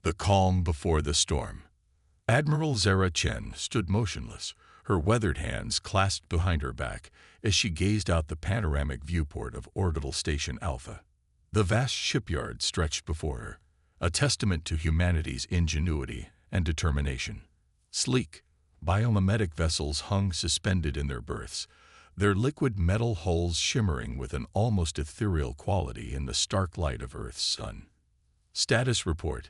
The calm before the storm. Admiral Zara Chen stood motionless, her weathered hands clasped behind her back as she gazed out the panoramic viewport of Orbital Station Alpha. The vast shipyard stretched before her, a testament to humanity's ingenuity and determination. Sleek, biomimetic vessels hung suspended in their berths, their liquid metal hulls shimmering with an almost ethereal quality in the stark light of Earth's sun. "Status report,"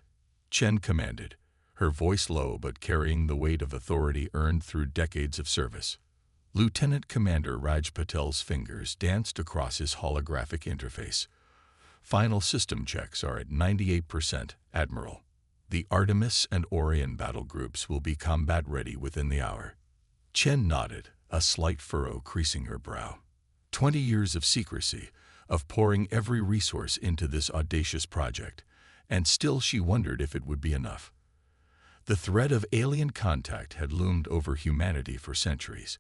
Chen commanded, her voice low but carrying the weight of authority earned through decades of service. Lieutenant Commander Raj Patel's fingers danced across his holographic interface. "Final system checks are at 98%, Admiral. The Artemis and Orion battle groups will be combat-ready within the hour." Chen nodded, a slight furrow creasing her brow. 20 years of secrecy, of pouring every resource into this audacious project, and still she wondered if it would be enough. The threat of alien contact had loomed over humanity for centuries,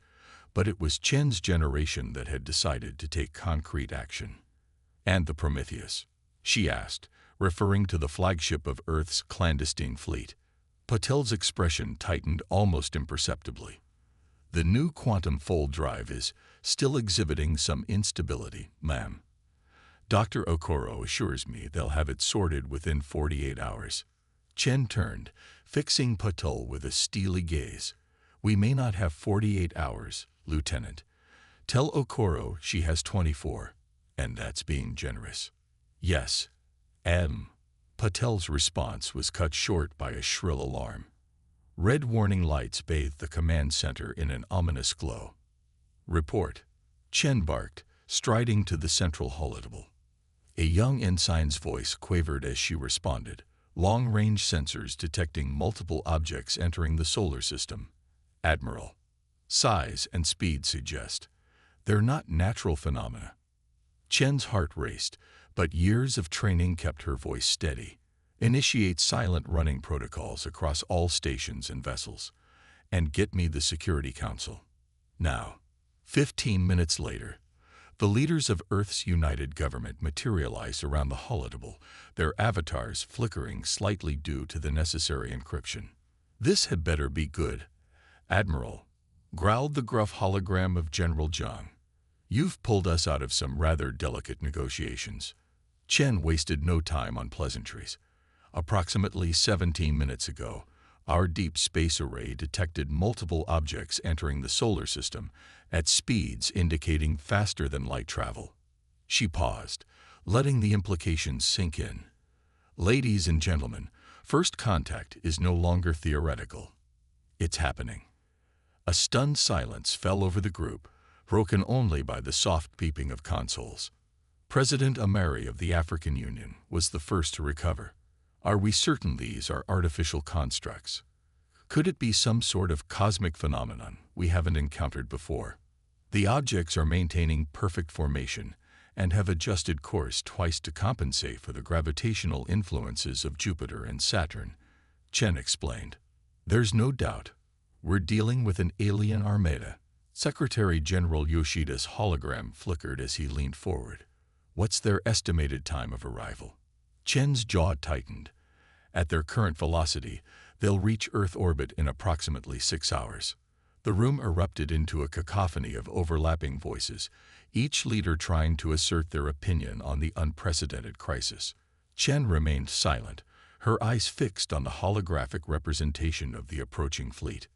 but it was Chen's generation that had decided to take concrete action. "And the Prometheus?" she asked, referring to the flagship of Earth's clandestine fleet. Patel's expression tightened almost imperceptibly. "The new quantum fold drive is still exhibiting some instability, ma'am. Dr. Okoro assures me they'll have it sorted within 48 hours. Chen turned, fixing Patel with a steely gaze. "We may not have 48 hours, Lieutenant. Tell Okoro she has 24, and that's being generous." "Yes, Patel's response was cut short by a shrill alarm. Red warning lights bathed the command center in an ominous glow. "Report," Chen barked, striding to the central holotable. A young ensign's voice quavered as she responded, long-range sensors detecting multiple objects entering the solar system. "Admiral, size and speed suggest they're not natural phenomena." Chen's heart raced, but years of training kept her voice steady. "Initiate silent running protocols across all stations and vessels, and get me the Security Council. Now." 15 minutes later, the leaders of Earth's united government materialized around the holotable, their avatars flickering slightly due to the necessary encryption. "This had better be good, Admiral," growled the gruff hologram of General Zhang. "You've pulled us out of some rather delicate negotiations." Chen wasted no time on pleasantries. "Approximately 17 minutes ago, our deep space array detected multiple objects entering the solar system at speeds indicating faster than light travel." She paused, letting the implications sink in. "Ladies and gentlemen, first contact is no longer theoretical. It's happening." A stunned silence fell over the group, broken only by the soft beeping of consoles. President Amari of the African Union was the first to recover. "Are we certain these are artificial constructs? Could it be some sort of cosmic phenomenon we haven't encountered before? The objects are maintaining perfect formation and have adjusted course twice to compensate for the gravitational influences of Jupiter and Saturn," Chen explained. "There's no doubt we're dealing with an alien armada." Secretary General Yoshida's hologram flickered as he leaned forward. "What's their estimated time of arrival?" Chen's jaw tightened. "At their current velocity, they'll reach Earth orbit in approximately 6 hours. The room erupted into a cacophony of overlapping voices, each leader trying to assert their opinion on the unprecedented crisis. Chen remained silent, her eyes fixed on the holographic representation of the approaching fleet.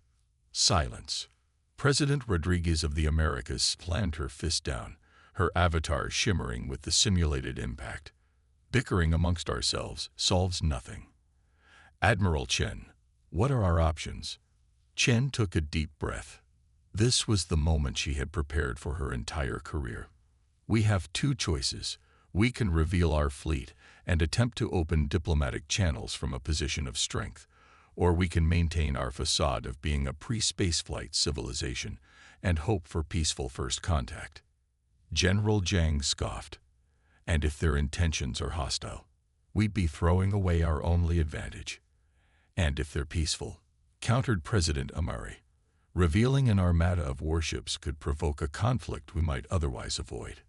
Silence. President Rodriguez of the Americas slammed her fist down, her avatar shimmering with the simulated impact. "Bickering amongst ourselves solves nothing. Admiral Chen, what are our options?" Chen took a deep breath. This was the moment she had prepared for her entire career. "We have two choices. We can reveal our fleet and attempt to open diplomatic channels from a position of strength, or we can maintain our facade of being a pre-spaceflight civilization and hope for peaceful first contact." General Zhang scoffed. "And if their intentions are hostile, we'd be throwing away our only advantage." "And if they're peaceful," countered President Amari, "revealing an armada of warships could provoke a conflict we might otherwise avoid."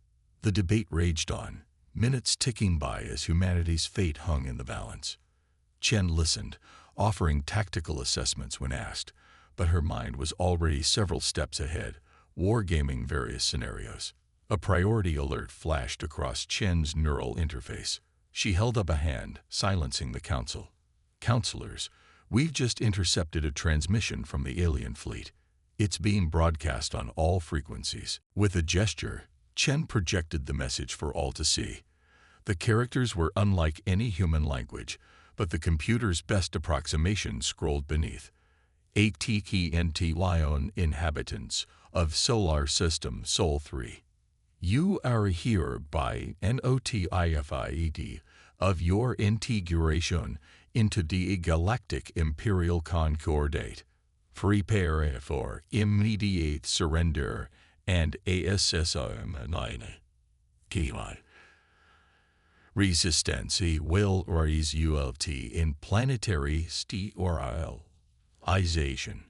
The debate raged on, minutes ticking by as humanity's fate hung in the balance. Chen listened, offering tactical assessments when asked, but her mind was already several steps ahead, wargaming various scenarios. A priority alert flashed across Chen's neural interface. She held up a hand, silencing the council. "Counselors, we've just intercepted a transmission from the alien fleet. It's being broadcast on all frequencies." With a gesture, Chen projected the message for all to see. The characters were unlike any human language, but the computer's best approximation scrolled beneath. "ATKNTYON inhabitants of Solar System Sol 3. You are here by notified of your integration into the Galactic Imperial Concordate. Prepare for immediate surrender and ASSM 9. KY. Resistance will result in planetary sterilization.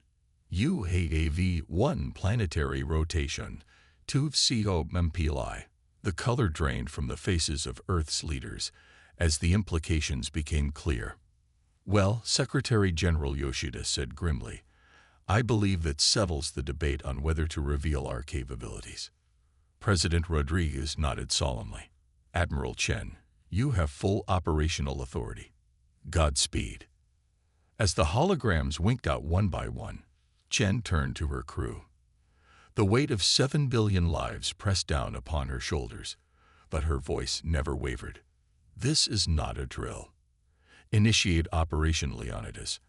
UAV-1 planetary rotation. TUVCO-MPLI. The color drained from the faces of Earth's leaders as the implications became clear. "Well," Secretary General Yoshida said grimly, "I believe that settles the debate on whether to reveal our capabilities." President Rodriguez nodded solemnly. "Admiral Chen, you have full operational authority. Godspeed." As the holograms winked out one by one, Chen turned to her crew. The weight of 7 billion lives pressed down upon her shoulders, but her voice never wavered. "This is not a drill. Initiate Operation Leonidas.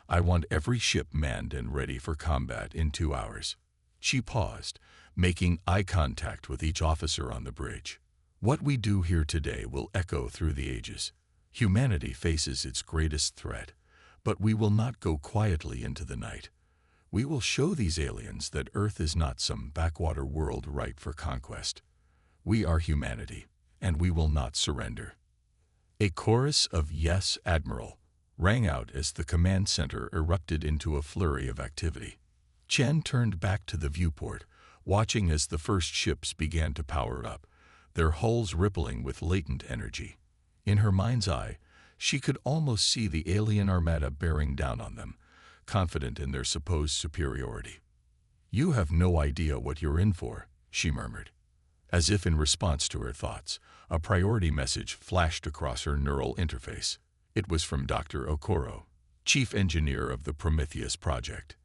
I want every ship manned and ready for combat in 2 hours." She paused, making eye contact with each officer on the bridge. "What we do here today will echo through the ages. Humanity faces its greatest threat, but we will not go quietly into the night. We will show these aliens that Earth is not some backwater world ripe for conquest. We are humanity, and we will not surrender." A chorus of "Yes, Admiral" rang out as the command center erupted into a flurry of activity. Chen turned back to the viewport, watching as the first ships began to power up, their hulls rippling with latent energy. In her mind's eye, she could almost see the alien armada bearing down on them, confident in their supposed superiority. "You have no idea what you're in for," she murmured. As if in response to her thoughts, a priority message flashed across her neural interface. It was from Dr. Okoro, chief engineer of the Prometheus project.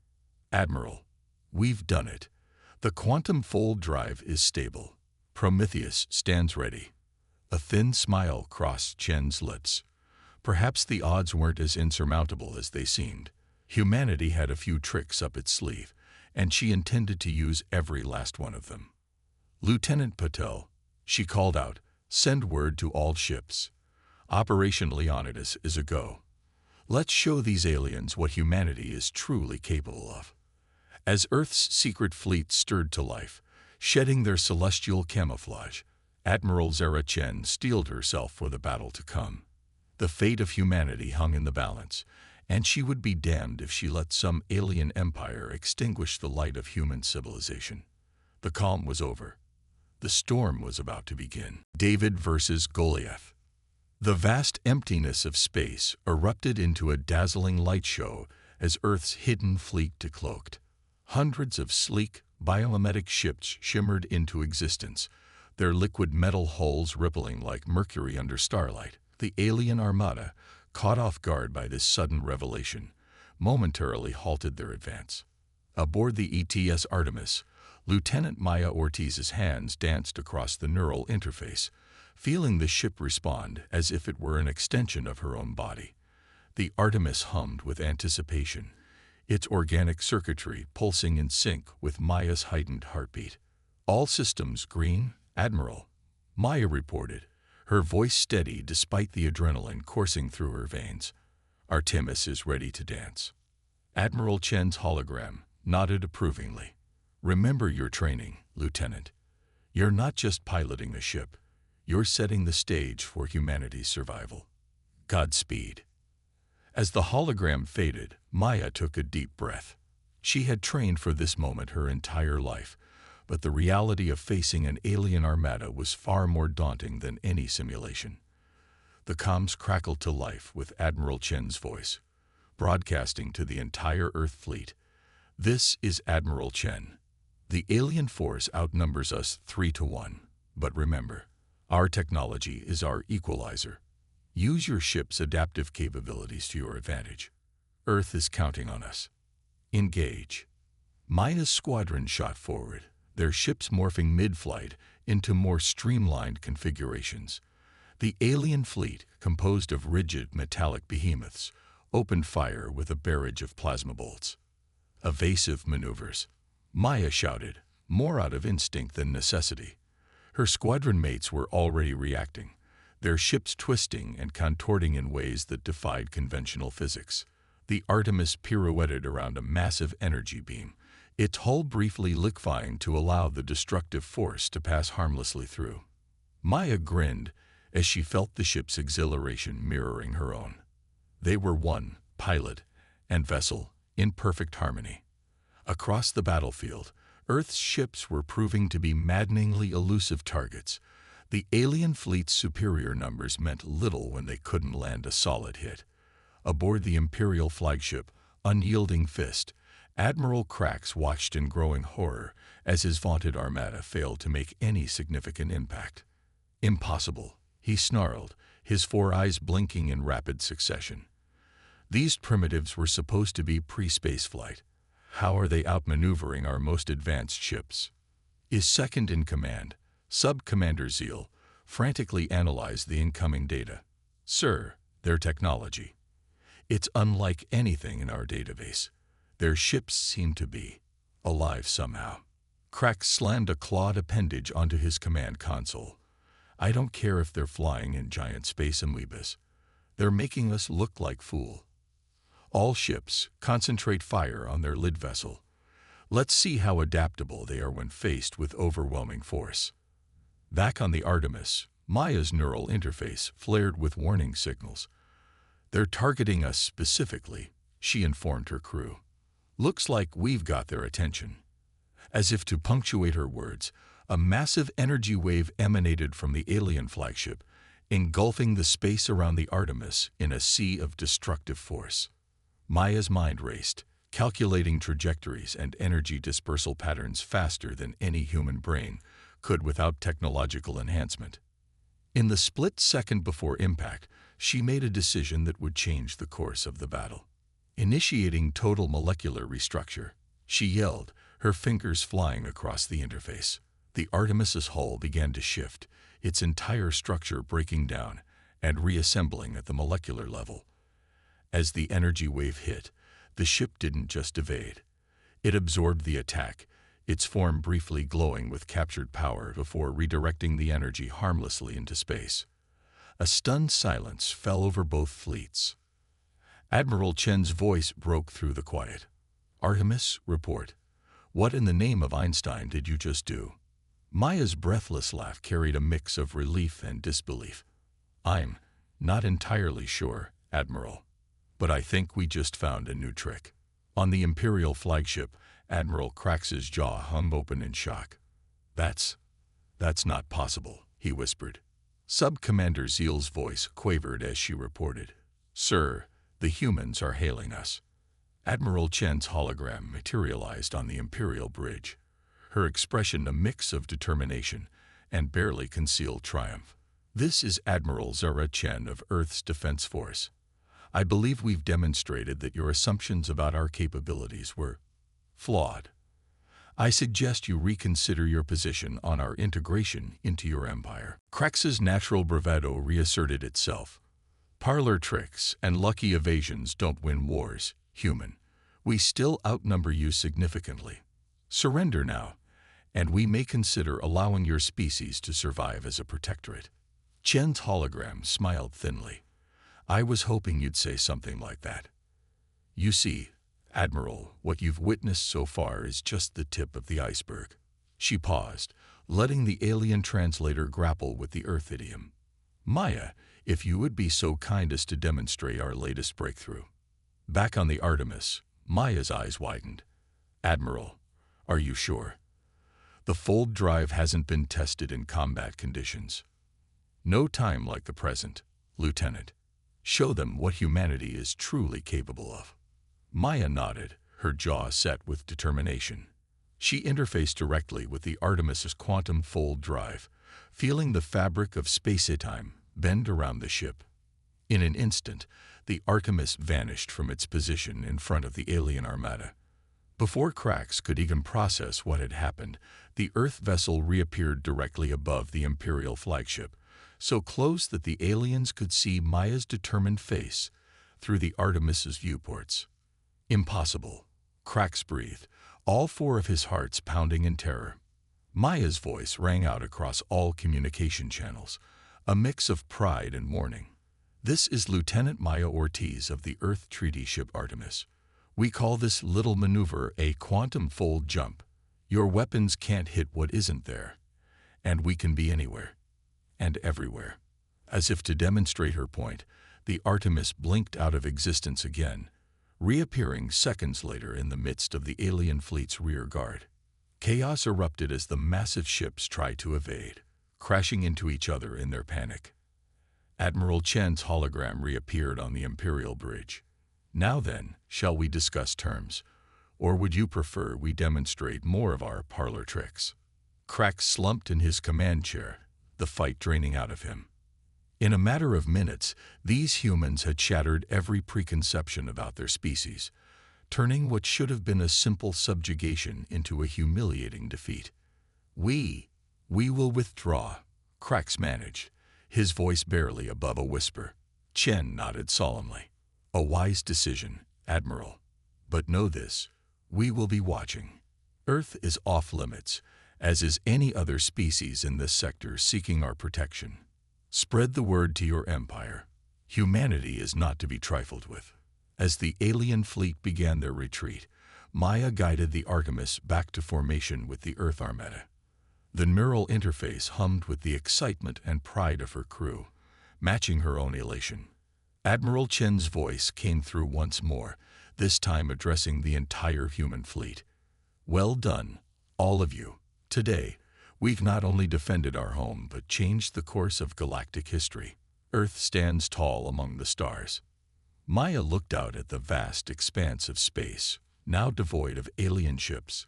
"Admiral, we've done it. The quantum fold drive is stable. Prometheus stands ready." A thin smile crossed Chen's lips. Perhaps the odds weren't as insurmountable as they seemed. Humanity had a few tricks up its sleeve, and she intended to use every last one of them. "Lieutenant Patel," she called out, "send word to all ships. Operation Leonidas is a go. Let's show these aliens what humanity is truly capable of." As Earth's secret fleet stirred to life, shedding their celestial camouflage, Admiral Zara Chen steeled herself for the battle to come. The fate of humanity hung in the balance, and she would be damned if she let some alien empire extinguish the light of human civilization. The calm was over. The storm was about to begin. David versus Goliath. The vast emptiness of space erupted into a dazzling light show as Earth's hidden fleet decloaked. Hundreds of sleek, biomimetic ships shimmered into existence, their liquid metal hulls rippling like mercury under starlight. The alien armada, caught off guard by this sudden revelation, momentarily halted their advance. Aboard the ETS Artemis, Lieutenant Maya Ortiz's hands danced across the neural interface, feeling the ship respond as if it were an extension of her own body. The Artemis hummed with anticipation, its organic circuitry pulsing in sync with Maya's heightened heartbeat. "All systems green, Admiral," Maya reported, her voice steady despite the adrenaline coursing through her veins. "Artemis is ready to dance." Admiral Chen's hologram nodded approvingly. "Remember your training, Lieutenant. You're not just piloting the ship, you're setting the stage for humanity's survival. Godspeed." As the hologram faded, Maya took a deep breath. She had trained for this moment her entire life, but the reality of facing an alien armada was far more daunting than any simulation. The comms crackled to life with Admiral Chen's voice, broadcasting to the entire Earth fleet. This is Admiral Chen. The alien force outnumbers us 3-1. But remember, our technology is our equalizer. Use your ship's adaptive capabilities to your advantage. Earth is counting on us. Engage. Maya's squadron shot forward, their ships morphing mid-flight into more streamlined configurations. The alien fleet, composed of rigid metallic behemoths, opened fire with a barrage of plasma bolts. Evasive maneuvers. Maya shouted, more out of instinct than necessity. Her squadron mates were already reacting, their ships twisting and contorting in ways that defied conventional physics. The Artemis pirouetted around a massive energy beam, its hull briefly liquefying to allow the destructive force to pass harmlessly through. Maya grinned as she felt the ship's exhilaration mirroring her own. They were one, pilot and vessel, in perfect harmony. Across the battlefield, Earth's ships were proving to be maddeningly elusive targets. The alien fleet's superior numbers meant little when they couldn't land a solid hit. Aboard the Imperial flagship, Unyielding Fist, Admiral Krax watched in growing horror as his vaunted armada failed to make any significant impact. Impossible, he snarled, his four eyes blinking in rapid succession. These primitives were supposed to be pre-space flight. How are they outmaneuvering our most advanced ships? His second-in-command, Sub-Commander Zeal, frantically analyzed the incoming data. Sir, their technology. It's unlike anything in our database. Their ships seem to be alive somehow. Krax slammed a clawed appendage onto his command console. I don't care if they're flying in giant space amoebas. They're making us look like fool. All ships, concentrate fire on their lead vessel. Let's see how adaptable they are when faced with overwhelming force. Back on the Artemis, Maya's neural interface flared with warning signals. They're targeting us specifically, she informed her crew. Looks like we've got their attention. As if to punctuate her words, a massive energy wave emanated from the alien flagship, engulfing the space around the Artemis in a sea of destructive force. Maya's mind raced, calculating trajectories and energy dispersal patterns faster than any human brain could without technological enhancement. In the split second before impact, she made a decision that would change the course of the battle. Initiating total molecular restructure, she yelled, her fingers flying across the interface. The Artemis's hull began to shift, its entire structure breaking down and reassembling at the molecular level. As the energy wave hit, the ship didn't just evade. It absorbed the attack, its form briefly glowing with captured power before redirecting the energy harmlessly into space. A stunned silence fell over both fleets. Admiral Chen's voice broke through the quiet. Artemis, report. What in the name of Einstein did you just do? Maya's breathless laugh carried a mix of relief and disbelief. I'm not entirely sure, Admiral. But I think we just found a new trick. On the Imperial flagship, Admiral Krax's jaw hung open in shock. That's not possible, he whispered. Sub-Commander Zeal's voice quavered as she reported. Sir, the humans are hailing us. Admiral Chen's hologram materialized on the Imperial bridge, her expression a mix of determination and barely concealed triumph. This is Admiral Zara Chen of Earth's Defense Force. I believe we've demonstrated that your assumptions about our capabilities were flawed. I suggest you reconsider your position on our integration into your empire. Krax's natural bravado reasserted itself. Parlor tricks and lucky evasions don't win wars, human. We still outnumber you significantly. Surrender now, and we may consider allowing your species to survive as a protectorate. Chen's hologram smiled thinly. I was hoping you'd say something like that. You see, Admiral, what you've witnessed so far is just the tip of the iceberg. She paused, letting the alien translator grapple with the Earth idiom. Maya, if you would be so kind as to demonstrate our latest breakthrough. Back on the Artemis, Maya's eyes widened. Admiral, are you sure? The fold drive hasn't been tested in combat conditions. No time like the present. Lieutenant. Show them what humanity is truly capable of." Maya nodded, her jaw set with determination. She interfaced directly with the Artemis's quantum fold drive, feeling the fabric of space-time bend around the ship. In an instant, the Artemis vanished from its position in front of the alien armada. Before Krax could even process what had happened, the Earth vessel reappeared directly above the Imperial flagship, so close that the aliens could see Maya's determined face through the Artemis's viewports. "Impossible," Krax breathed, all four of his hearts pounding in terror. Maya's voice rang out across all communication channels, a mix of pride and warning. "This is Lieutenant Maya Ortiz of the Earth Treaty Ship Artemis. We call this little maneuver a quantum fold jump. Your weapons can't hit what isn't there. And we can be anywhere. And everywhere." As if to demonstrate her point, the Artemis blinked out of existence again, reappearing seconds later in the midst of the alien fleet's rear guard. Chaos erupted as the massive ships tried to evade, crashing into each other in their panic. Admiral Chen's hologram reappeared on the Imperial bridge. "Now then, shall we discuss terms? Or would you prefer we demonstrate more of our parlor tricks?" Krax slumped in his command chair, the fight draining out of him. In a matter of minutes, these humans had shattered every preconception about their species, turning what should have been a simple subjugation into a humiliating defeat. We will withdraw," Krax managed, his voice barely above a whisper. Chen nodded solemnly. "A wise decision, Admiral. But know this, we will be watching. Earth is off limits, as is any other species in this sector seeking our protection. Spread the word to your empire. Humanity is not to be trifled with." As the alien fleet began their retreat, Maya guided the Artemis back to formation with the Earth Armada. The neural interface hummed with the excitement and pride of her crew, matching her own elation. Admiral Chen's voice came through once more, this time addressing the entire human fleet. "Well done, all of you. Today, we've not only defended our home, but changed the course of galactic history. Earth stands tall among the stars." Maya looked out at the vast expanse of space, now devoid of alien ships.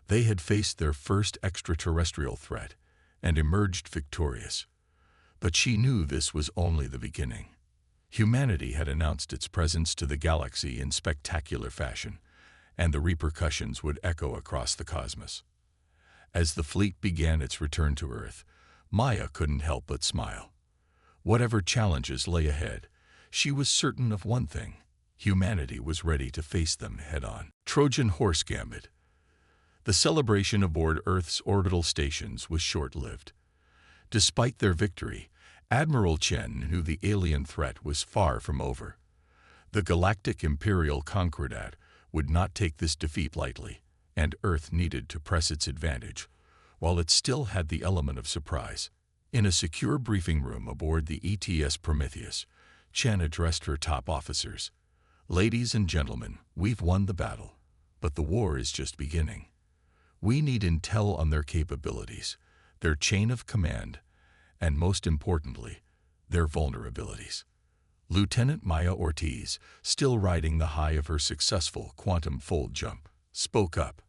They had faced their first extraterrestrial threat and emerged victorious. But she knew this was only the beginning. Humanity had announced its presence to the galaxy in spectacular fashion, and the repercussions would echo across the cosmos. As the fleet began its return to Earth, Maya couldn't help but smile. Whatever challenges lay ahead, she was certain of one thing: humanity was ready to face them head-on. Trojan Horse Gambit. The celebration aboard Earth's orbital stations was short-lived. Despite their victory, Admiral Chen knew the alien threat was far from over. The Galactic Imperial Concordat would not take this defeat lightly, and Earth needed to press its advantage, while it still had the element of surprise. In a secure briefing room aboard the ETS Prometheus, Chen addressed her top officers. "Ladies and gentlemen, we've won the battle, but the war is just beginning. We need intel on their capabilities, their chain of command, and most importantly, their vulnerabilities." Lieutenant Maya Ortiz, still riding the high of her successful quantum fold jump, spoke up.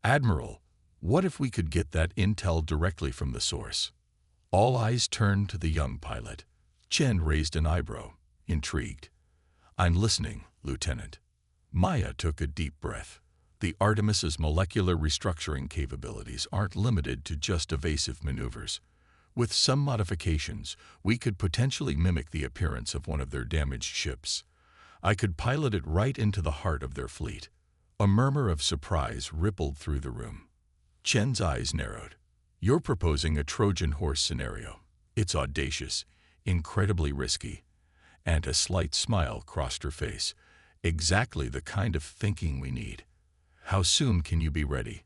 "Admiral, what if we could get that intel directly from the source?" All eyes turned to the young pilot. Chen raised an eyebrow, intrigued. "I'm listening, Lieutenant." Maya took a deep breath. The Artemis's molecular restructuring capabilities aren't limited to just evasive maneuvers. With some modifications, we could potentially mimic the appearance of one of their damaged ships. I could pilot it right into the heart of their fleet. A murmur of surprise rippled through the room. Chen's eyes narrowed. "You're proposing a Trojan horse scenario. It's audacious, incredibly risky." And a slight smile crossed her face. "Exactly the kind of thinking we need. How soon can you be ready?"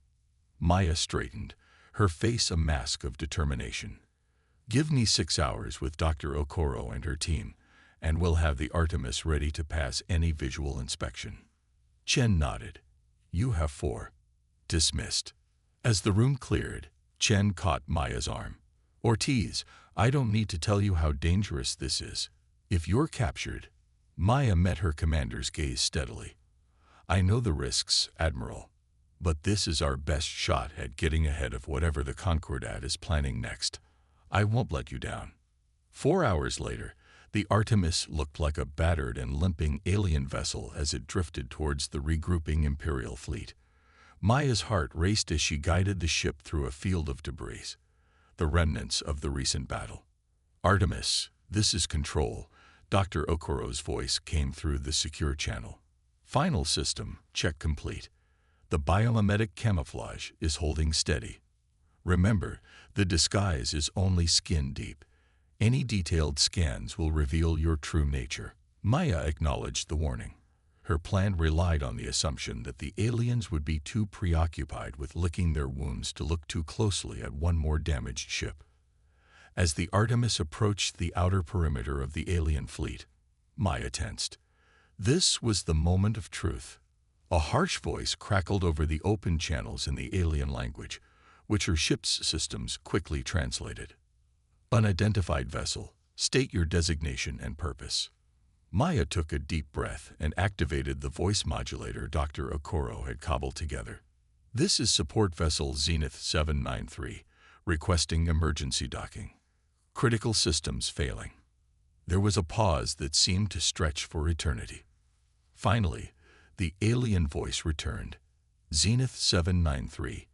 Maya straightened, her face a mask of determination. "Give me 6 hours with Dr. Okoro and her team, and we'll have the Artemis ready to pass any visual inspection." Chen nodded. "You have 4. Dismissed." As the room cleared, Chen caught Maya's arm. "Ortiz, I don't need to tell you how dangerous this is. If you're captured, Maya met her commander's gaze steadily. I know the risks, Admiral, but this is our best shot at getting ahead of whatever the Concordat is planning next. I won't let you down. 4 hours later, the Artemis looked like a battered and limping alien vessel as it drifted towards the regrouping Imperial fleet. Maya's heart raced as she guided the ship through a field of debris, the remnants of the recent battle. Artemis, this is Control. Dr. Okoro's voice came through the secure channel. Final system, check complete. The biomimetic camouflage is holding steady. Remember, the disguise is only skin deep. Any detailed scans will reveal your true nature. Maya acknowledged the warning. Her plan relied on the assumption that the aliens would be too preoccupied with licking their wounds to look too closely at one more damaged ship. As the Artemis approached the outer perimeter of the alien fleet, Maya tensed. This was the moment of truth. A harsh voice crackled over the open channels in the alien language, which her ship's systems quickly translated. Unidentified vessel, state your designation and purpose. Maya took a deep breath and activated the voice modulator Dr. Okoro had cobbled together. This is support vessel Zenith 793, requesting emergency docking. Critical systems failing. There was a pause that seemed to stretch for eternity. Finally, the alien voice returned. Zenith 793,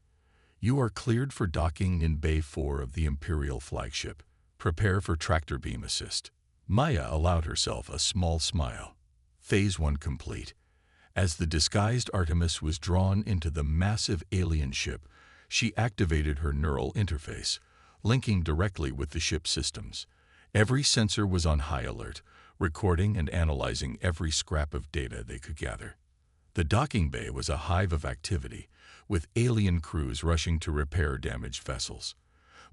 you are cleared for docking in Bay 4 of the Imperial flagship. Prepare for tractor beam assist. Maya allowed herself a small smile. Phase 1 complete. As the disguised Artemis was drawn into the massive alien ship, she activated her neural interface, linking directly with the ship's systems. Every sensor was on high alert, recording and analyzing every scrap of data they could gather. The docking bay was a hive of activity, with alien crews rushing to repair damaged vessels.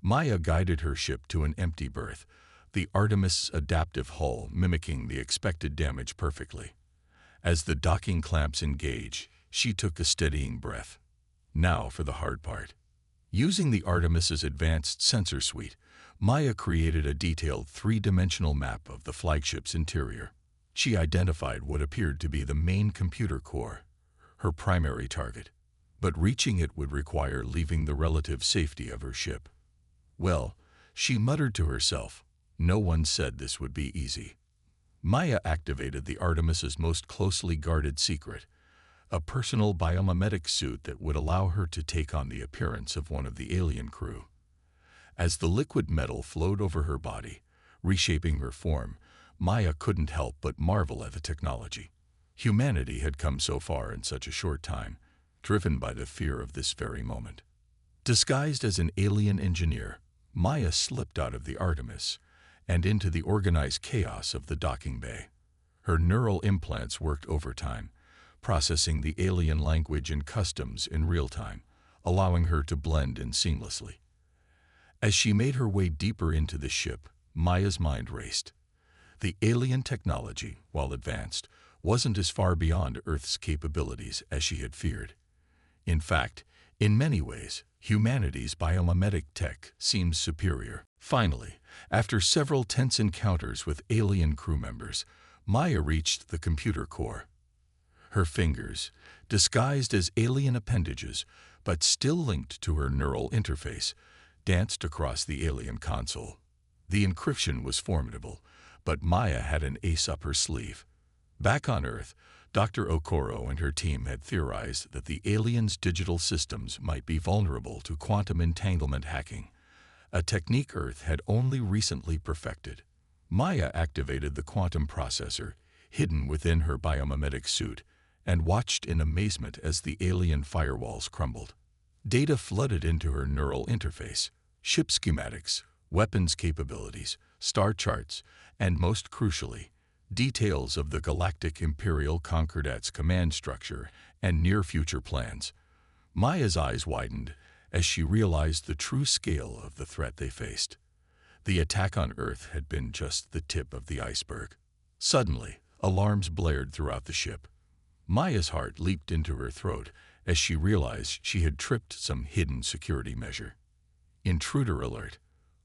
Maya guided her ship to an empty berth, the Artemis' adaptive hull mimicking the expected damage perfectly. As the docking clamps engaged, she took a steadying breath. Now for the hard part. Using the Artemis' advanced sensor suite, Maya created a detailed three-dimensional map of the flagship's interior. She identified what appeared to be the main computer core, her primary target. But reaching it would require leaving the relative safety of her ship. Well, she muttered to herself, no one said this would be easy. Maya activated the Artemis' most closely guarded secret, a personal biomimetic suit that would allow her to take on the appearance of one of the alien crew. As the liquid metal flowed over her body, reshaping her form, Maya couldn't help but marvel at the technology. Humanity had come so far in such a short time, driven by the fear of this very moment. Disguised as an alien engineer, Maya slipped out of the Artemis and into the organized chaos of the docking bay. Her neural implants worked overtime, processing the alien language and customs in real time, allowing her to blend in seamlessly. As she made her way deeper into the ship, Maya's mind raced. The alien technology, while advanced, wasn't as far beyond Earth's capabilities as she had feared. In fact, in many ways, humanity's biomimetic tech seems superior. Finally, after several tense encounters with alien crew members, Maya reached the computer core. Her fingers, disguised as alien appendages, but still linked to her neural interface, danced across the alien console. The encryption was formidable, but Maya had an ace up her sleeve. Back on Earth, Dr. Okoro and her team had theorized that the aliens' digital systems might be vulnerable to quantum entanglement hacking, a technique Earth had only recently perfected. Maya activated the quantum processor, hidden within her biomimetic suit, and watched in amazement as the alien firewalls crumbled. Data flooded into her neural interface, ship schematics, weapons capabilities, star charts, and most crucially, details of the Galactic Imperial Concordat's command structure and near-future plans. Maya's eyes widened as she realized the true scale of the threat they faced. The attack on Earth had been just the tip of the iceberg. Suddenly, alarms blared throughout the ship. Maya's heart leaped into her throat as she realized she had tripped some hidden security measure. Intruder alert.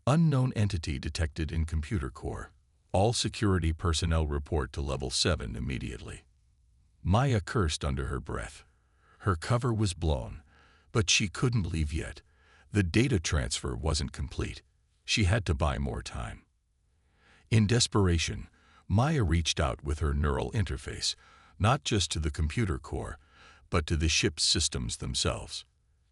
Unknown entity detected in computer core. All security personnel report to Level 7 immediately. Maya cursed under her breath. Her cover was blown, but she couldn't leave yet. The data transfer wasn't complete. She had to buy more time. In desperation, Maya reached out with her neural interface, not just to the computer core, but to the ship's systems themselves.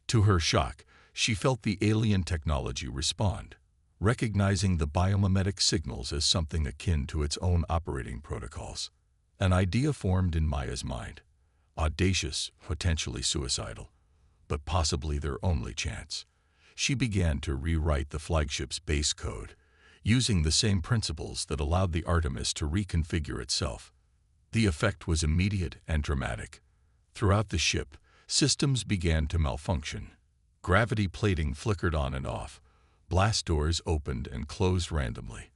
To her shock, she felt the alien technology respond, recognizing the biomimetic signals as something akin to its own operating protocols. An idea formed in Maya's mind. Audacious, potentially suicidal, but possibly their only chance. She began to rewrite the flagship's base code, using the same principles that allowed the Artemis to reconfigure itself. The effect was immediate and dramatic. Throughout the ship, systems began to malfunction. Gravity plating flickered on and off, blast doors opened and closed randomly,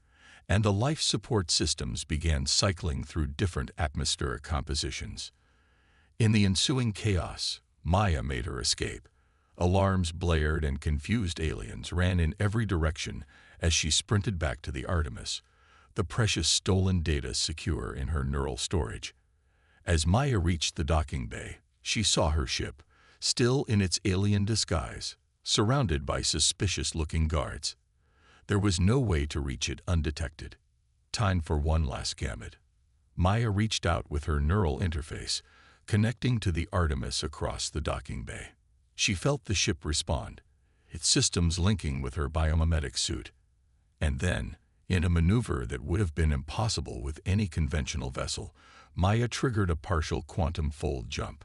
and the life support systems began cycling through different atmospheric compositions. In the ensuing chaos, Maya made her escape. Alarms blared and confused aliens ran in every direction as she sprinted back to the Artemis, the precious stolen data secure in her neural storage. As Maya reached the docking bay, she saw her ship, still in its alien disguise, surrounded by suspicious-looking guards. There was no way to reach it undetected. Time for one last gambit. Maya reached out with her neural interface, connecting to the Artemis across the docking bay. She felt the ship respond, its systems linking with her biomimetic suit. And then, in a maneuver that would have been impossible with any conventional vessel, Maya triggered a partial quantum fold jump.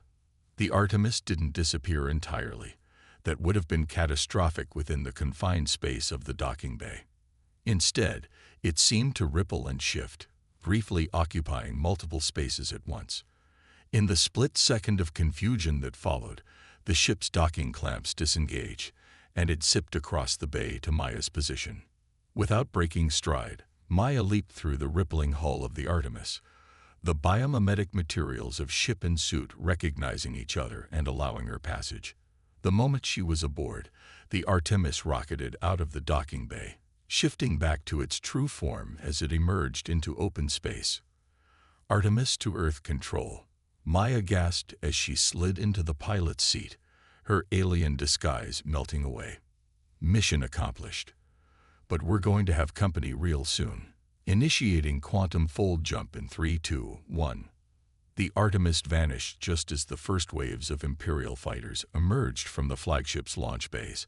The Artemis didn't disappear entirely. That would have been catastrophic within the confined space of the docking bay. Instead, it seemed to ripple and shift, briefly occupying multiple spaces at once. In the split second of confusion that followed, the ship's docking clamps disengaged, and it zipped across the bay to Maya's position. Without breaking stride, Maya leaped through the rippling hull of the Artemis, the biomimetic materials of ship and suit recognizing each other and allowing her passage. The moment she was aboard, the Artemis rocketed out of the docking bay, shifting back to its true form as it emerged into open space. Artemis to Earth control. Maya gasped as she slid into the pilot's seat, her alien disguise melting away. Mission accomplished. But we're going to have company real soon. Initiating quantum fold jump in 3, 2, 1. The Artemis vanished just as the first waves of Imperial fighters emerged from the flagship's launch bays.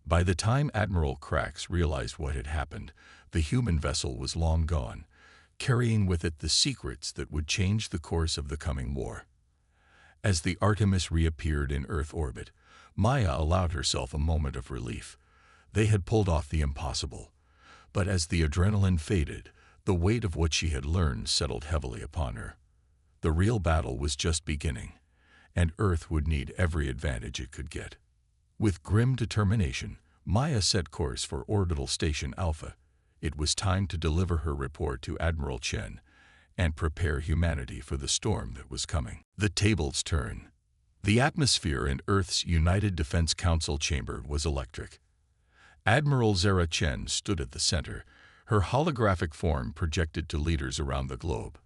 By the time Admiral Krax realized what had happened, the human vessel was long gone, carrying with it the secrets that would change the course of the coming war. As the Artemis reappeared in Earth orbit, Maya allowed herself a moment of relief. They had pulled off the impossible. But as the adrenaline faded, the weight of what she had learned settled heavily upon her. The real battle was just beginning, and Earth would need every advantage it could get. With grim determination, Maya set course for Orbital Station Alpha. It was time to deliver her report to Admiral Chen and prepare humanity for the storm that was coming. The tables turn. The atmosphere in Earth's United Defense Council chamber was electric. Admiral Zara Chen stood at the center, her holographic form projected to leaders around the globe.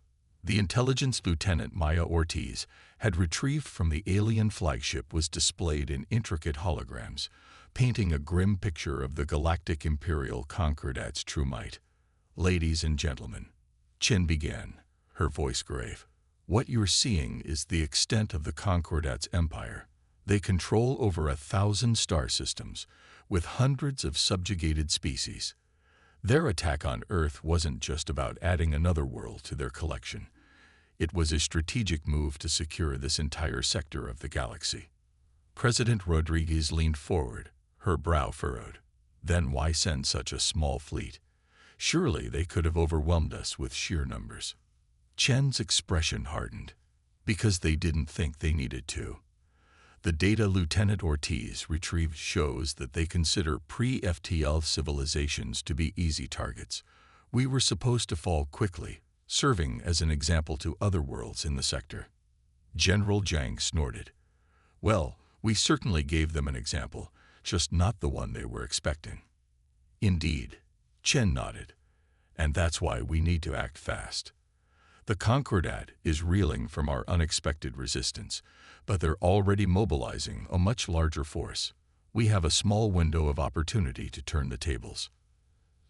The intelligence lieutenant Maya Ortiz had retrieved from the alien flagship was displayed in intricate holograms, painting a grim picture of the Galactic Imperial Concordat's true might. Ladies and gentlemen, Chen began, her voice grave. What you're seeing is the extent of the Concordat's empire. They control over 1,000 star systems, with hundreds of subjugated species. Their attack on Earth wasn't just about adding another world to their collection. It was a strategic move to secure this entire sector of the galaxy. President Rodriguez leaned forward, her brow furrowed. Then why send such a small fleet? Surely they could have overwhelmed us with sheer numbers. Chen's expression hardened. Because they didn't think they needed to. The data Lieutenant Ortiz retrieved shows that they consider pre-FTL civilizations to be easy targets. We were supposed to fall quickly, serving as an example to other worlds in the sector. General Zhang snorted. Well, we certainly gave them an example, just not the one they were expecting. Indeed, Chen nodded. And that's why we need to act fast. The Concordat is reeling from our unexpected resistance, but they're already mobilizing a much larger force. We have a small window of opportunity to turn the tables.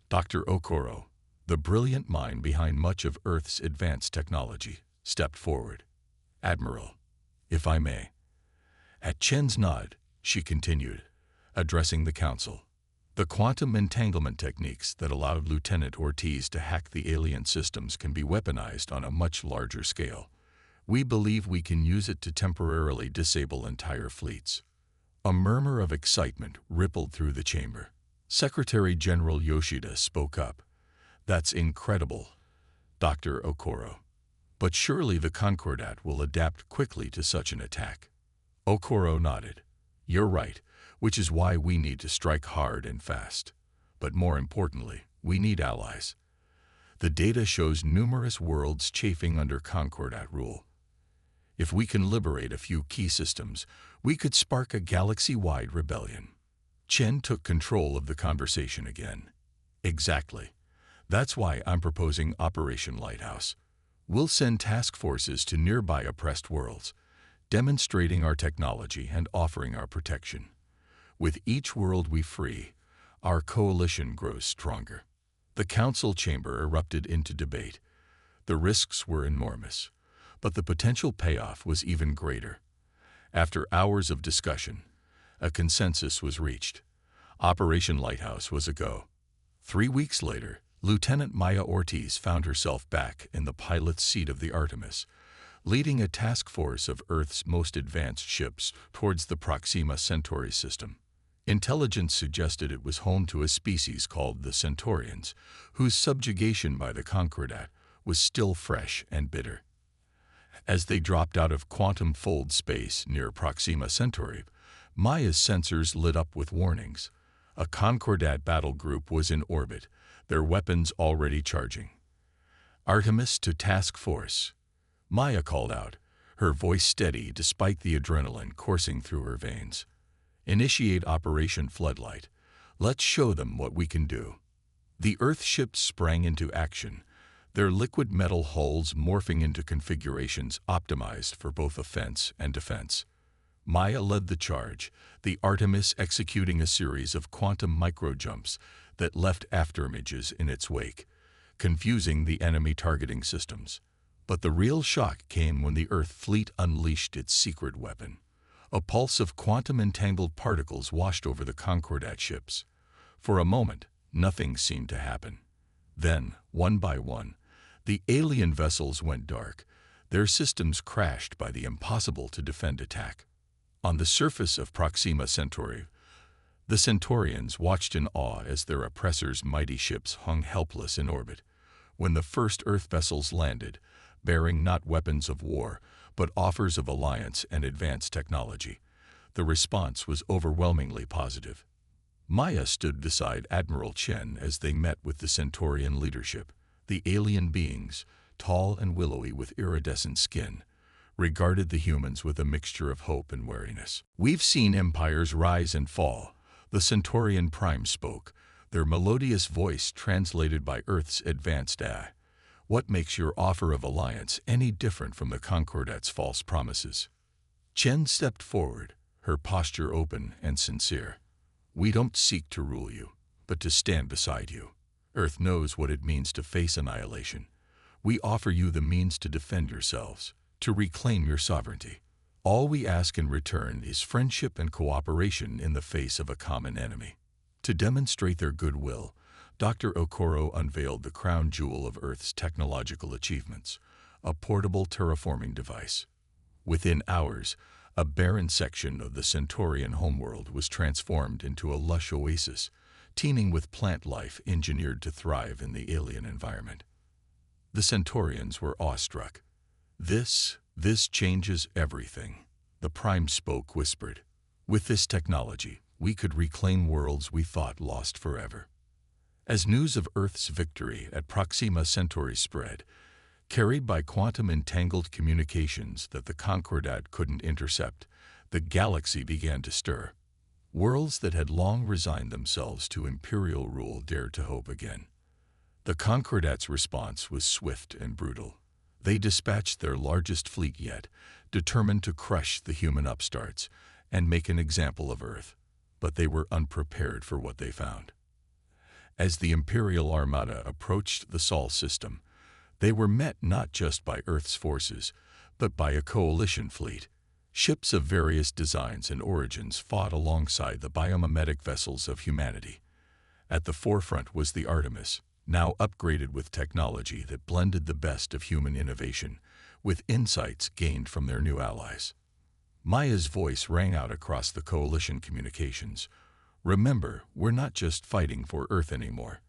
Dr. Okoro, the brilliant mind behind much of Earth's advanced technology, stepped forward. Admiral, if I may. At Chen's nod, she continued, addressing the Council. The quantum entanglement techniques that allowed Lieutenant Ortiz to hack the alien systems can be weaponized on a much larger scale. We believe we can use it to temporarily disable entire fleets. A murmur of excitement rippled through the chamber. Secretary General Yoshida spoke up. That's incredible, Dr. Okoro. But surely the Concordat will adapt quickly to such an attack. Okoro nodded. You're right, which is why we need to strike hard and fast. But more importantly, we need allies. The data shows numerous worlds chafing under Concordat rule. If we can liberate a few key systems, we could spark a galaxy-wide rebellion. Chen took control of the conversation again. Exactly. That's why I'm proposing Operation Lighthouse. We'll send task forces to nearby oppressed worlds, demonstrating our technology and offering our protection. With each world we free, our coalition grows stronger. The council chamber erupted into debate. The risks were enormous, but the potential payoff was even greater. After hours of discussion, a consensus was reached. Operation Lighthouse was a go. 3 weeks later, Lieutenant Maya Ortiz found herself back in the pilot's seat of the Artemis, leading a task force of Earth's most advanced ships towards the Proxima Centauri system. Intelligence suggested it was home to a species called the Centaurians, whose subjugation by the Concordat was still fresh and bitter. As they dropped out of quantum fold space near Proxima Centauri, Maya's sensors lit up with warnings. A Concordat battle group was in orbit, their weapons already charging. Artemis to task force, Maya called out, her voice steady despite the adrenaline coursing through her veins. Initiate Operation Floodlight. Let's show them what we can do. The Earth ships sprang into action, their liquid metal hulls morphing into configurations optimized for both offense and defense. Maya led the charge, the Artemis executing a series of quantum microjumps that left afterimages in its wake, confusing the enemy targeting systems. But the real shock came when the Earth fleet unleashed its secret weapon. A pulse of quantum-entangled particles washed over the Concordat ships. For a moment, nothing seemed to happen. Then, one by one, the alien vessels went dark, their systems crashed by the impossible-to-defend attack. On the surface of Proxima Centauri, the Centaurians watched in awe as their oppressors' mighty ships hung helpless in orbit. When the first Earth vessels landed, bearing not weapons of war, but offers of alliance and advanced technology, the response was overwhelmingly positive. Maya stood beside Admiral Chen as they met with the Centaurian leadership. The alien beings, tall and willowy with iridescent skin, regarded the humans with a mixture of hope and wariness. We've seen empires rise and fall, the Centaurian Prime spoke, their melodious voice translated by Earth's advanced AI. What makes your offer of alliance any different from the Concordat's false promises? Chen stepped forward, her posture open and sincere. We don't seek to rule you, but to stand beside you. Earth knows what it means to face annihilation. We offer you the means to defend yourselves, to reclaim your sovereignty. All we ask in return is friendship and cooperation in the face of a common enemy. To demonstrate their goodwill, Dr. Okoro unveiled the crown jewel of Earth's technological achievements, a portable terraforming device. Within hours, a barren section of the Centaurian homeworld was transformed into a lush oasis, teeming with plant life engineered to thrive in the alien environment. The Centaurians were awestruck. This changes everything, the Prime spoke whispered. With this technology, we could reclaim worlds we thought lost forever. As news of Earth's victory at Proxima Centauri spread, carried by quantum-entangled communications that the Concordat couldn't intercept, the galaxy began to stir. Worlds that had long resigned themselves to imperial rule dared to hope again. The Concordat's response was swift and brutal. They dispatched their largest fleet yet, determined to crush the human upstarts and make an example of Earth. But they were unprepared for what they found. As the Imperial Armada approached the Sol system, they were met not just by Earth's forces, but by a coalition fleet. Ships of various designs and origins fought alongside the biomimetic vessels of humanity. At the forefront was the Artemis, now upgraded with technology that blended the best of human innovation with insights gained from their new allies. Maya's voice rang out across the coalition communications. Remember, we're not just fighting for Earth anymore.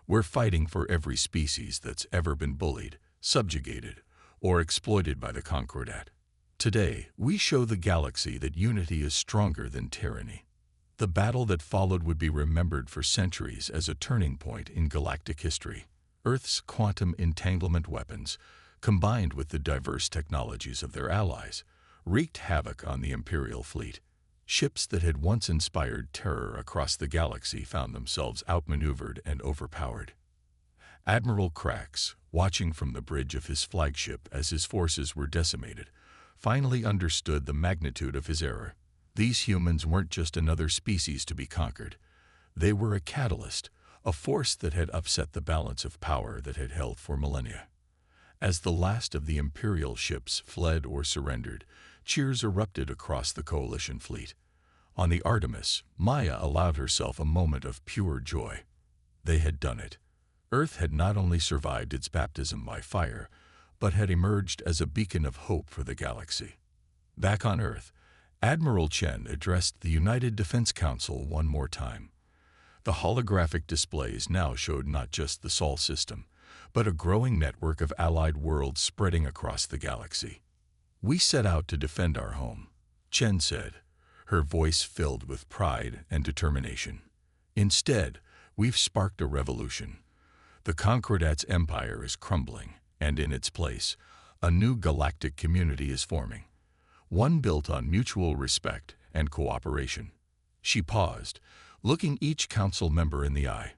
We're fighting for every species that's ever been bullied, subjugated, or exploited by the Concordat. Today, we show the galaxy that unity is stronger than tyranny. The battle that followed would be remembered for centuries as a turning point in galactic history. Earth's quantum entanglement weapons, combined with the diverse technologies of their allies, wreaked havoc on the Imperial fleet. Ships that had once inspired terror across the galaxy found themselves outmaneuvered and overpowered. Admiral Krax, watching from the bridge of his flagship as his forces were decimated, finally understood the magnitude of his error. These humans weren't just another species to be conquered. They were a catalyst, a force that had upset the balance of power that had held for millennia. As the last of the Imperial ships fled or surrendered, cheers erupted across the coalition fleet. On the Artemis, Maya allowed herself a moment of pure joy. They had done it. Earth had not only survived its baptism by fire, but had emerged as a beacon of hope for the galaxy. Back on Earth, Admiral Chen addressed the United Defense Council one more time. The holographic displays now showed not just the Sol system, but a growing network of allied worlds spreading across the galaxy. "We set out to defend our home," Chen said, her voice filled with pride and determination. "Instead, we've sparked a revolution. The Concordat's empire is crumbling, and in its place, a new galactic community is forming, one built on mutual respect and cooperation." She paused, looking each council member in the eye.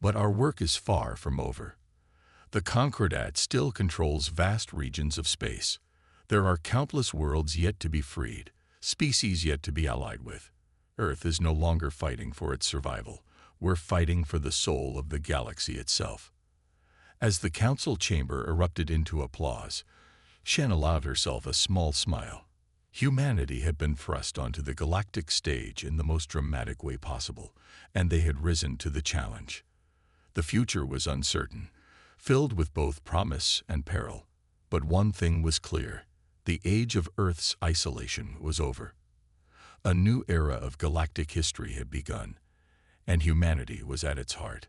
"But our work is far from over. The Concordat still controls vast regions of space. There are countless worlds yet to be freed, species yet to be allied with. Earth is no longer fighting for its survival. We're fighting for the soul of the galaxy itself." As the council chamber erupted into applause, Shen allowed herself a small smile. Humanity had been thrust onto the galactic stage in the most dramatic way possible, and they had risen to the challenge. The future was uncertain, filled with both promise and peril. But one thing was clear: the age of Earth's isolation was over. A new era of galactic history had begun, and humanity was at its heart.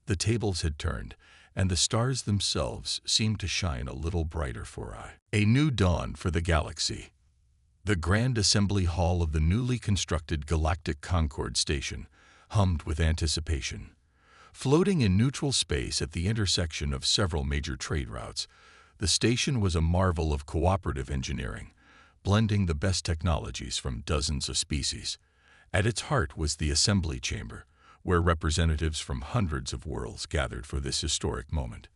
The tables had turned, and the stars themselves seemed to shine a little brighter for a new dawn for the galaxy. The Grand Assembly Hall of the newly constructed Galactic Concord Station hummed with anticipation. Floating in neutral space at the intersection of several major trade routes, the station was a marvel of cooperative engineering, blending the best technologies from dozens of species. At its heart was the assembly chamber, where representatives from hundreds of worlds gathered for this historic moment.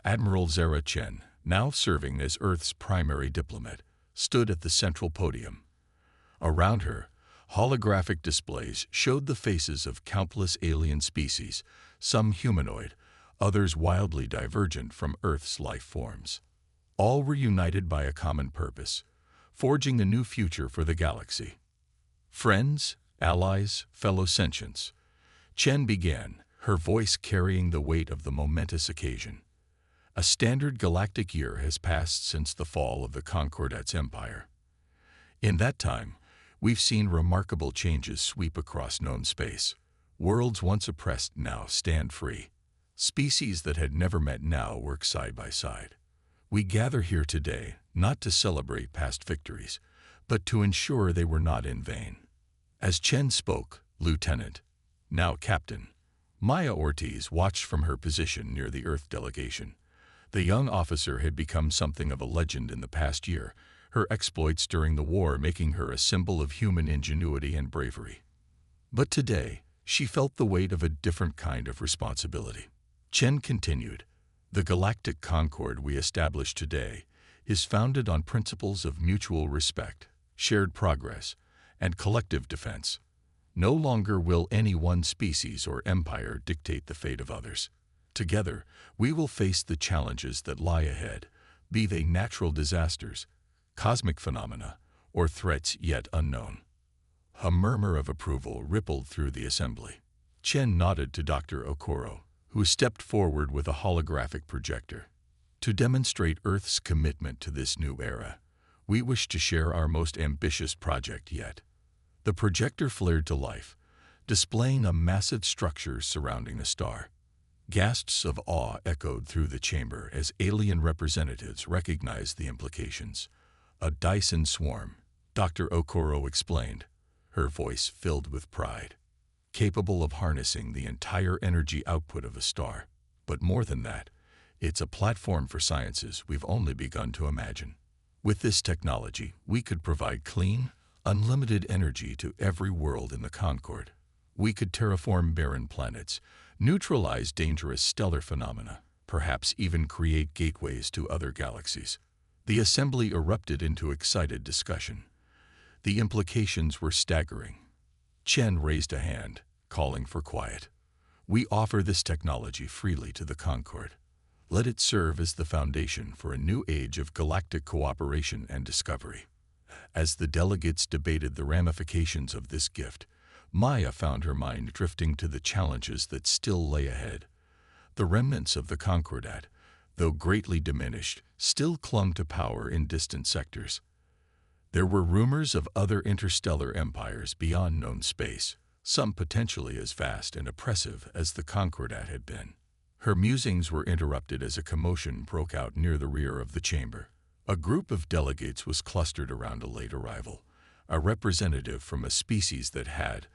Admiral Zara Chen, now serving as Earth's primary diplomat, stood at the central podium. Around her, holographic displays showed the faces of countless alien species, some humanoid, others wildly divergent from Earth's life forms. All were united by a common purpose: forging a new future for the galaxy. "Friends, allies, fellow sentients," Chen began, her voice carrying the weight of the momentous occasion. A standard galactic year has passed since the fall of the Concordat's empire. In that time, we've seen remarkable changes sweep across known space. Worlds once oppressed now stand free. Species that had never met now work side by side. We gather here today not to celebrate past victories, but to ensure they were not in vain. As Chen spoke, Lieutenant, now Captain, Maya Ortiz watched from her position near the Earth delegation. The young officer had become something of a legend in the past year, her exploits during the war making her a symbol of human ingenuity and bravery. But today, she felt the weight of a different kind of responsibility. Chen continued, "The galactic concord we established today is founded on principles of mutual respect, shared progress, and collective defense. No longer will any one species or empire dictate the fate of others. Together, we will face the challenges that lie ahead, be they natural disasters, cosmic phenomena, or threats yet unknown." A murmur of approval rippled through the assembly. Chen nodded to Dr. Okoro, who stepped forward with a holographic projector. "To demonstrate Earth's commitment to this new era, we wish to share our most ambitious project yet." The projector flared to life, displaying a massive structure surrounding a star. Gasps of awe echoed through the chamber as alien representatives recognized the implications. "A Dyson swarm," Dr. Okoro explained, her voice filled with pride, "capable of harnessing the entire energy output of a star. But more than that, it's a platform for sciences we've only begun to imagine. With this technology, we could provide clean, unlimited energy to every world in the Concord. We could terraform barren planets, neutralize dangerous stellar phenomena, perhaps even create gateways to other galaxies." The assembly erupted into excited discussion. The implications were staggering. Chen raised a hand, calling for quiet. "We offer this technology freely to the Concord. Let it serve as the foundation for a new age of galactic cooperation and discovery." As the delegates debated the ramifications of this gift, Maya found her mind drifting to the challenges that still lay ahead. The remnants of the Concordat, though greatly diminished, still clung to power in distant sectors. There were rumors of other interstellar empires beyond known space, some potentially as vast and oppressive as the Concordat had been. Her musings were interrupted as a commotion broke out near the rear of the chamber. A group of delegates was clustered around a late arrival, a representative from a species that had,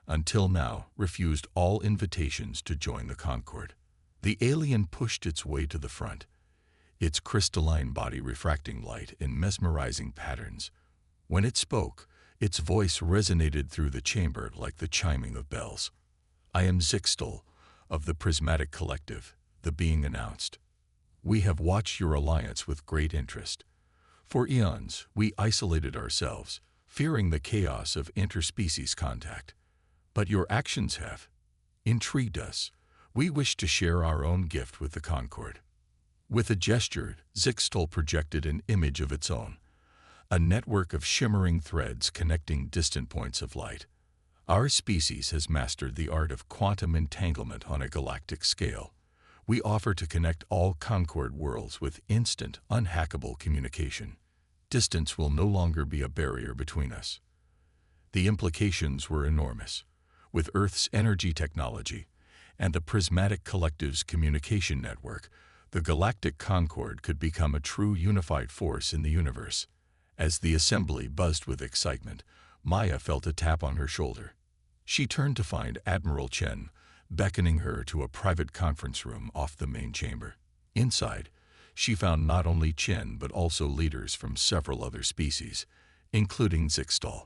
until now, refused all invitations to join the Concord. The alien pushed its way to the front, its crystalline body refracting light in mesmerizing patterns. When it spoke, its voice resonated through the chamber like the chiming of bells. "I am Zixtal, of the Prismatic Collective," the being announced. "We have watched your alliance with great interest. For eons, we isolated ourselves, fearing the chaos of interspecies contact. But your actions have intrigued us. We wish to share our own gift with the Concord." With a gesture, Zixtal projected an image of its own, a network of shimmering threads connecting distant points of light. "Our species has mastered the art of quantum entanglement on a galactic scale. We offer to connect all Concord worlds with instant, unhackable communication. Distance will no longer be a barrier between us." The implications were enormous. With Earth's energy technology and the Prismatic Collective's communication network, the Galactic Concord could become a true unified force in the universe. As the assembly buzzed with excitement, Maya felt a tap on her shoulder. She turned to find Admiral Chen, beckoning her to a private conference room off the main chamber. Inside, she found not only Chen but also leaders from several other species, including Zixtal.